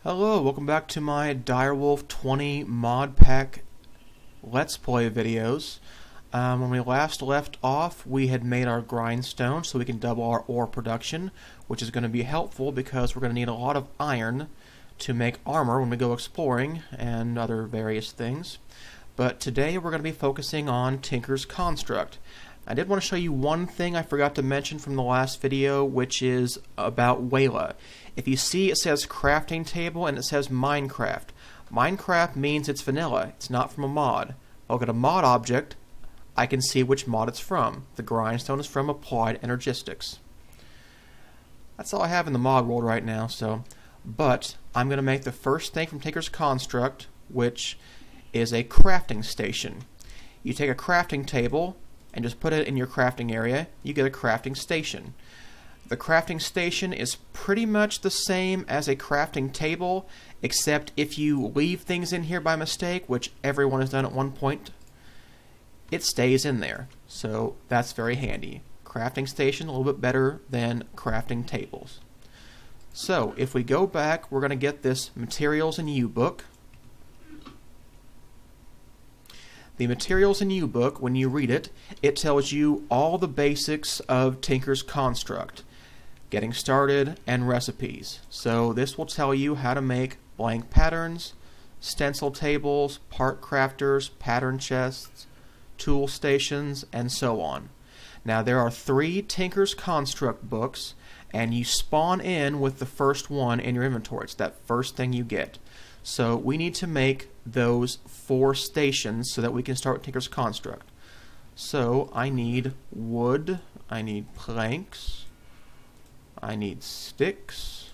Hello, welcome back to my DireWolf 20 ModPack Let's Play videos. When we last left off, we had made our grindstone so we can double our ore production, which is going to be helpful because we're going to need a lot of iron to make armor when we go exploring and other various things. But today we're going to be focusing on Tinker's Construct. I did want to show you one thing I forgot to mention from the last video, which is about Wayla. If you see, it says crafting table and it says Minecraft. Minecraft means it's vanilla. It's not from a mod. Look at a mod object, I can see which mod it's from. The grindstone is from Applied Energistics. That's all I have in the mod world right now. But I'm going to make the first thing from Tinker's Construct, which is a crafting station. You take a crafting table and just put it in your crafting area, you get a crafting station. The crafting station is pretty much the same as a crafting table, except if you leave things in here by mistake, which everyone has done at one point, it stays in there. So that's very handy. Crafting station, a little bit better than crafting tables. So if we go back, we're going to get this Materials in U book. The Materials in U book, when you read it, it tells you all the basics of Tinker's Construct, getting started, and recipes. So this will tell you how to make blank patterns, stencil tables, part crafters, pattern chests, tool stations, and so on. Now there are 3 Tinker's Construct books, and you spawn in with the first one in your inventory. It's that first thing you get. So we need to make those 4 stations so that we can start Tinker's Construct. So I need wood, I need planks, I need sticks,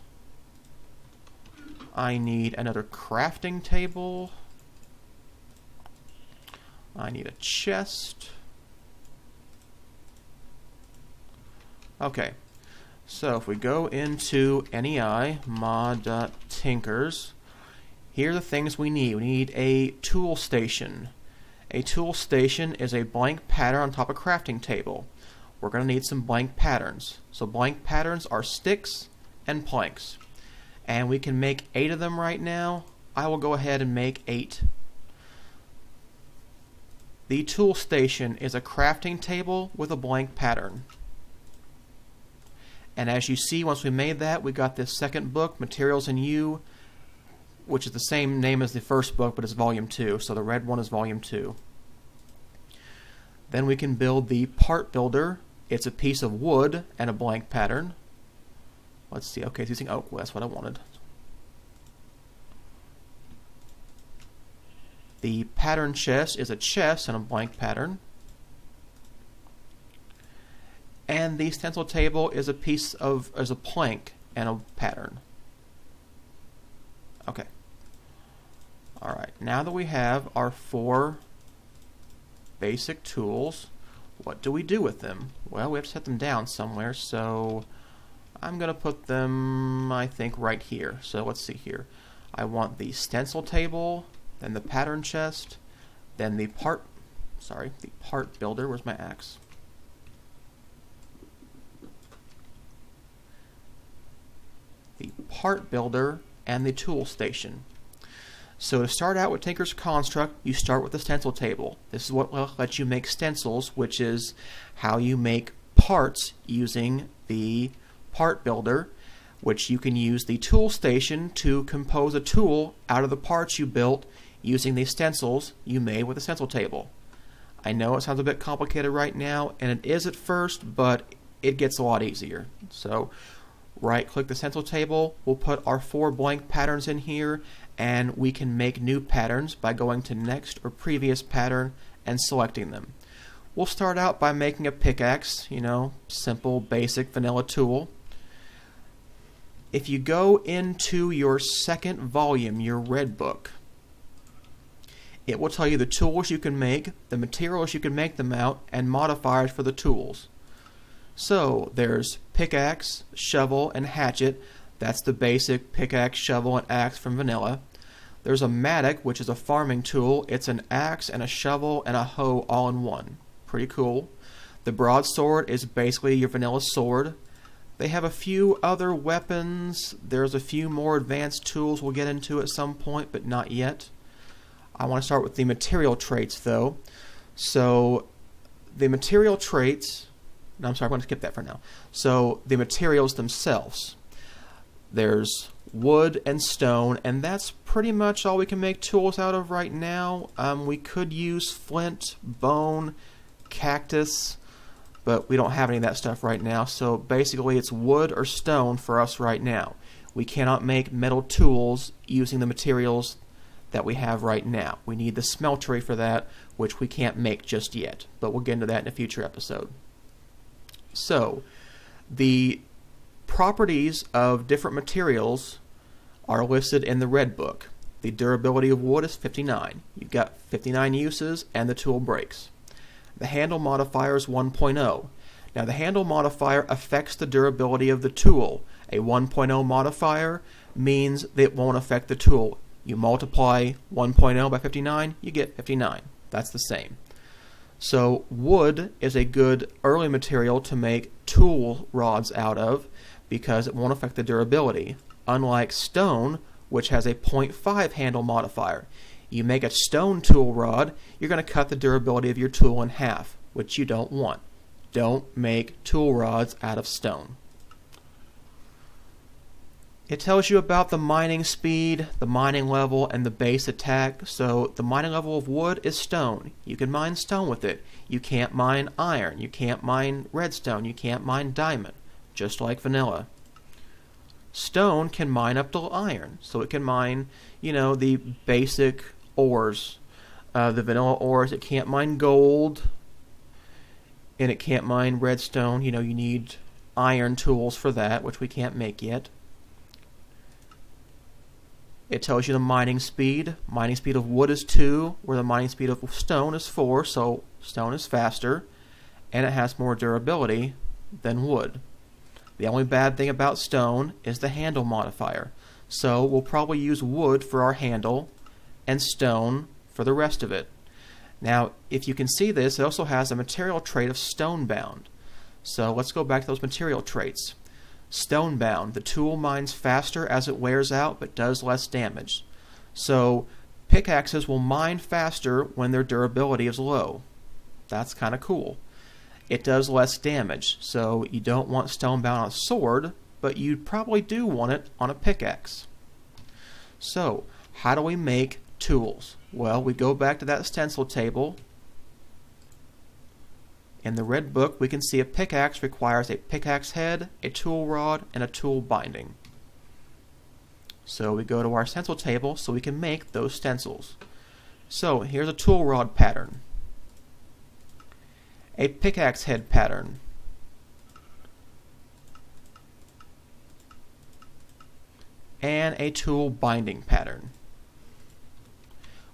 I need another crafting table, I need a chest. Okay, so if we go into NEI mod.tinkers, here are the things we need. We need a tool station. A tool station is a blank pattern on top of a crafting table. We're going to need some blank patterns. So blank patterns are sticks and planks. And we can make 8 of them right now. I will go ahead and make 8. The tool station is a crafting table with a blank pattern. And as you see, once we made that, we got this second book, Materials in U, which is the same name as the first book, but it's volume 2, so the red one is volume 2. Then we can build the part builder. It's a piece of wood and a blank pattern. Let's see, okay, it's using oak, well, that's what I wanted. The pattern chest is a chest and a blank pattern. And the stencil table is a plank and a pattern. Okay. Alright, now that we have our 4 basic tools, what do we do with them? Well, we have to set them down somewhere, so I'm going to put them, I think, right here. So let's see here. I want the stencil table, then the pattern chest, then the part builder. Where's my axe? The part builder and the tool station. So to start out with Tinker's Construct, you start with the stencil table. This is what lets you make stencils, which is how you make parts using the part builder, which you can use the tool station to compose a tool out of the parts you built using the stencils you made with the stencil table. I know it sounds a bit complicated right now, and it is at first, but it gets a lot easier. So right-click the stencil table, we'll put our 4 blank patterns in here, and we can make new patterns by going to next or previous pattern and selecting them. We'll start out by making a pickaxe, simple, basic, vanilla tool. If you go into your second volume, your red book, it will tell you the tools you can make, the materials you can make them out, and modifiers for the tools. So there's pickaxe, shovel, and hatchet. That's the basic pickaxe, shovel, and axe from vanilla. There's a Mattock, which is a farming tool. It's an axe and a shovel and a hoe all in one. Pretty cool. The broadsword is basically your vanilla sword. They have a few other weapons. There's a few more advanced tools we'll get into at some point, but not yet. I want to start with the material traits, though. So the material traits... No, I'm sorry, I'm going to skip that for now. So the materials themselves. There's wood and stone, and that's pretty much all we can make tools out of right now. We could use flint, bone, cactus, but we don't have any of that stuff right now. So basically it's wood or stone for us right now. We cannot make metal tools using the materials that we have right now. We need the smeltery for that, which we can't make just yet, but we'll get into that in a future episode. So the properties of different materials are listed in the red book. The durability of wood is 59. You've got 59 uses and the tool breaks. The handle modifier is 1.0. Now the handle modifier affects the durability of the tool. A 1.0 modifier means that it won't affect the tool. You multiply 1.0 by 59, you get 59. That's the same. So wood is a good early material to make tool rods out of because it won't affect the durability. Unlike stone, which has a 0.5 handle modifier. You make a stone tool rod, you're going to cut the durability of your tool in half, which you don't want. Don't make tool rods out of stone. It tells you about the mining speed, the mining level, and the base attack. So the mining level of wood is stone. You can mine stone with it. You can't mine iron. You can't mine redstone. You can't mine diamond, just like vanilla. Stone can mine up to iron, so it can mine, the basic ores. The vanilla ores, it can't mine gold, and it can't mine redstone. You need iron tools for that, which we can't make yet. It tells you the mining speed. Mining speed of wood is 2, where the mining speed of stone is 4, so stone is faster, and it has more durability than wood. The only bad thing about stone is the handle modifier, so we'll probably use wood for our handle and stone for the rest of it. Now, if you can see this, it also has a material trait of stone bound. So let's go back to those material traits. Stone bound, the tool mines faster as it wears out but does less damage. So pickaxes will mine faster when their durability is low. That's kind of cool. It does less damage, so you don't want stone bound on a sword, but you probably do want it on a pickaxe. So how do we make tools? Well, we go back to that stencil table. In the red book, we can see a pickaxe requires a pickaxe head, a tool rod, and a tool binding. So we go to our stencil table so we can make those stencils. So here's a tool rod pattern, a pickaxe head pattern, and a tool binding pattern.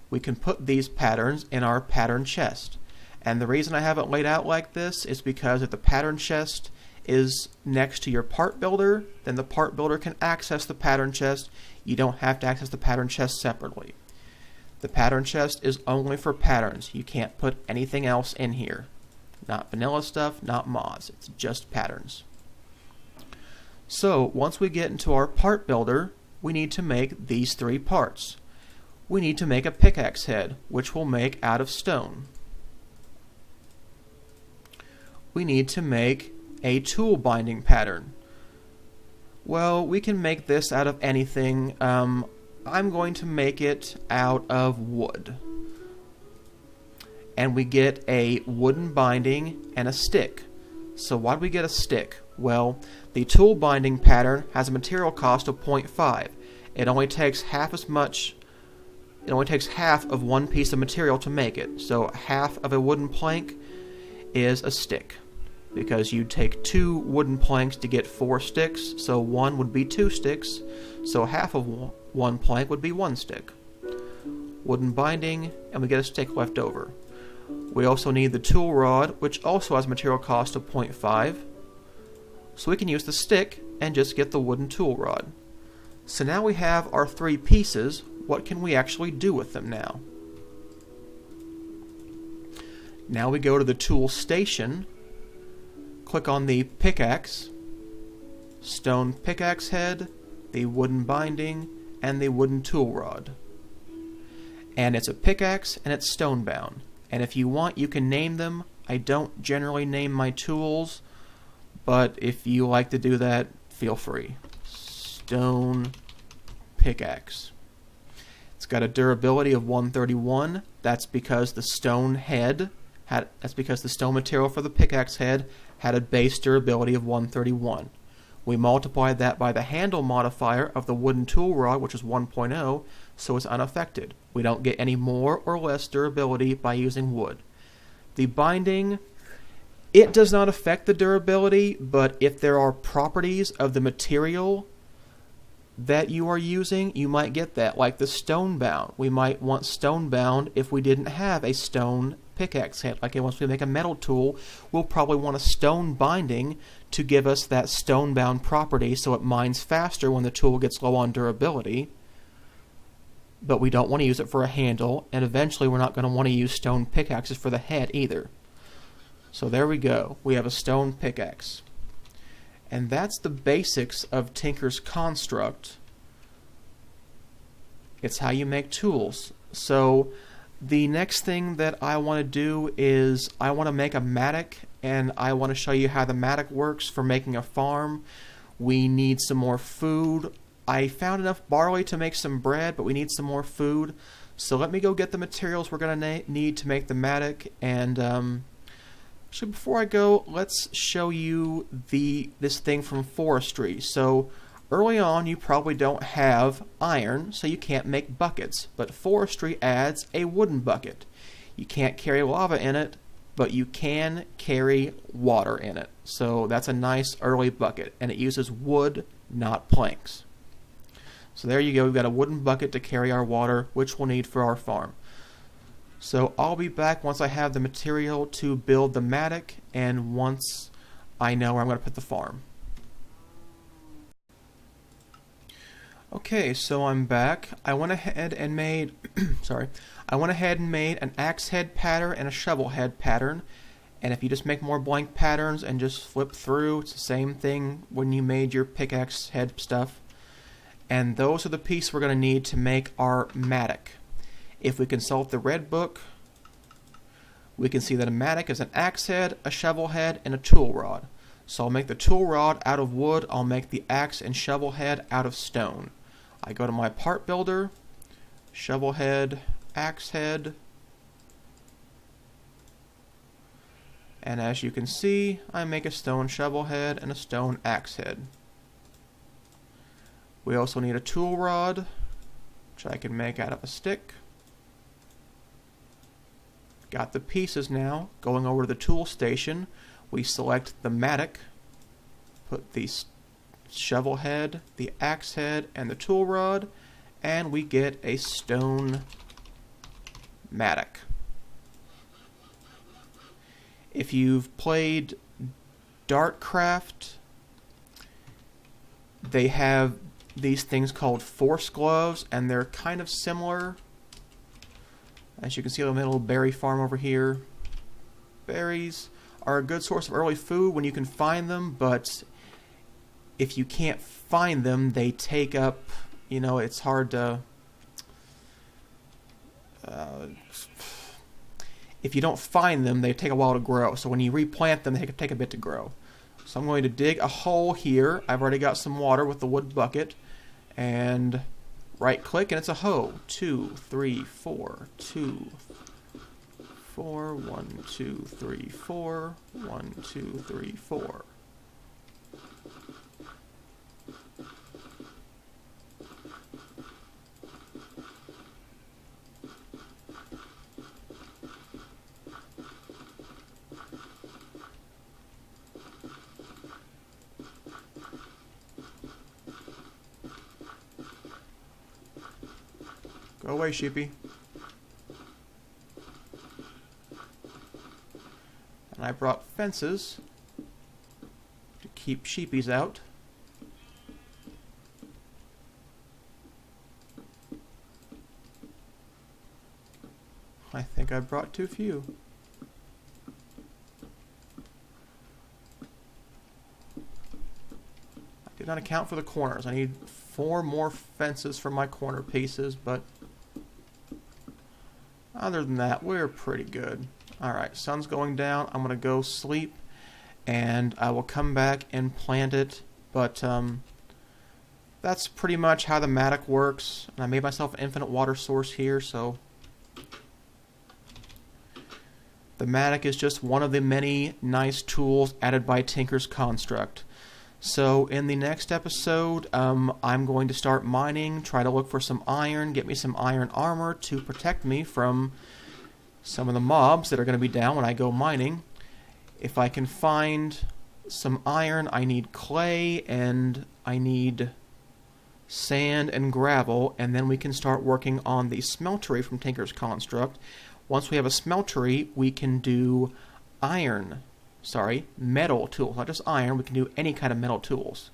We can put these patterns in our pattern chest. And the reason I have it laid out like this is because if the pattern chest is next to your part builder, then the part builder can access the pattern chest. You don't have to access the pattern chest separately. The pattern chest is only for patterns. You can't put anything else in here. Not vanilla stuff, not mods. It's just patterns. So once we get into our part builder, we need to make these 3 parts. We need to make a pickaxe head, which we'll make out of stone. We need to make a tool binding pattern. Well, we can make this out of anything. I'm going to make it out of wood. And we get a wooden binding and a stick. So why do we get a stick? Well, the tool binding pattern has a material cost of 0.5. It only takes half as much. It only takes half of one piece of material to make it. So half of a wooden plank is a stick, because you take 2 wooden planks to get 4 sticks, so 1 would be 2 sticks, so half of 1 plank would be 1 stick. Wooden binding, and we get a stick left over. We also need the tool rod, which also has a material cost of 0.5, so we can use the stick and just get the wooden tool rod. So now we have our 3 pieces. What can we actually do with them now? Now we go to the tool station, click on the pickaxe, stone pickaxe head, the wooden binding, and the wooden tool rod. And it's a pickaxe and it's stone bound. And if you want, you can name them. I don't generally name my tools, but if you like to do that, feel free. Stone pickaxe. It's got a durability of 131. That's because the stone material for the pickaxe head had a base durability of 131. We multiplied that by the handle modifier of the wooden tool rod, which is 1.0, so it's unaffected. We don't get any more or less durability by using wood. The binding, it does not affect the durability, but if there are properties of the material that you are using, you might get that, like the stone bound. We might want stone bound if we didn't have a stone pickaxe head. Like once we make a metal tool, we'll probably want a stone binding to give us that stone bound property so it mines faster when the tool gets low on durability. But we don't want to use it for a handle, and eventually we're not going to want to use stone pickaxes for the head either. So there we go. We have a stone pickaxe. And that's the basics of Tinker's construct. It's how you make tools. So the next thing that I want to do is I want to make a Mattock, and I want to show you how the Mattock works for making a farm. We need some more food. I found enough barley to make some bread, but we need some more food. So let me go get the materials we're going to need to make the Mattock. And actually, before I go, let's show you this thing from Forestry. So early on, you probably don't have iron, so you can't make buckets. But Forestry adds a wooden bucket. You can't carry lava in it, but you can carry water in it. So that's a nice early bucket, and it uses wood, not planks. So there you go, we've got a wooden bucket to carry our water, which we'll need for our farm. So I'll be back once I have the material to build the Mattock, and once I know where I'm going to put the farm. Okay, so I'm back. I went ahead and made an axe head pattern and a shovel head pattern. And if you just make more blank patterns and just flip through, it's the same thing when you made your pickaxe head stuff. And those are the pieces we're going to need to make our Mattock. If we consult the red book, we can see that a Mattock is an axe head, a shovel head, and a tool rod. So I'll make the tool rod out of wood. I'll make the axe and shovel head out of stone. I go to my part builder, shovel head, axe head, and as you can see, I make a stone shovel head and a stone axe head. We also need a tool rod, which I can make out of a stick. Got the pieces now. Going over to the tool station, we select the Mattock, put the shovel head, the axe head, and the tool rod, and we get a stone Mattock. If you've played Dartcraft, they have these things called force gloves, and they're kind of similar. As you can see, I'm in a little berry farm over here. Berries are a good source of early food when you can find them, but if you can't find them, they take up, it's hard to... if you don't find them, they take a while to grow. So when you replant them, they can take a bit to grow. So I'm going to dig a hole here. I've already got some water with the wood bucket. And right click and it's a hoe. 2, 3, 4, 2, 4, 1, 2, 3, 4, 1, 2, 3, 4. Go away, sheepy. And I brought fences to keep sheepies out. I think I brought too few. I not account for the corners. I need 4 more fences for my corner pieces, but other than that, we're pretty good. Alright, sun's going down. I'm going to go sleep, and I will come back and plant it, but that's pretty much how the Mattock works. And I made myself an infinite water source here, so the Mattock is just one of the many nice tools added by Tinker's Construct. So in the next episode, I'm going to start mining, try to look for some iron, get me some iron armor to protect me from some of the mobs that are going to be down when I go mining. If I can find some iron, I need clay and I need sand and gravel, and then we can start working on the smeltery from Tinker's Construct. Once we have a smeltery, we can do metal tools. Not just iron, we can do any kind of metal tools.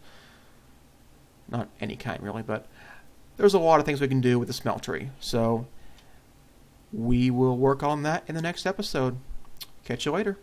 Not any kind, really, but there's a lot of things we can do with the smeltery. So we will work on that in the next episode. Catch you later.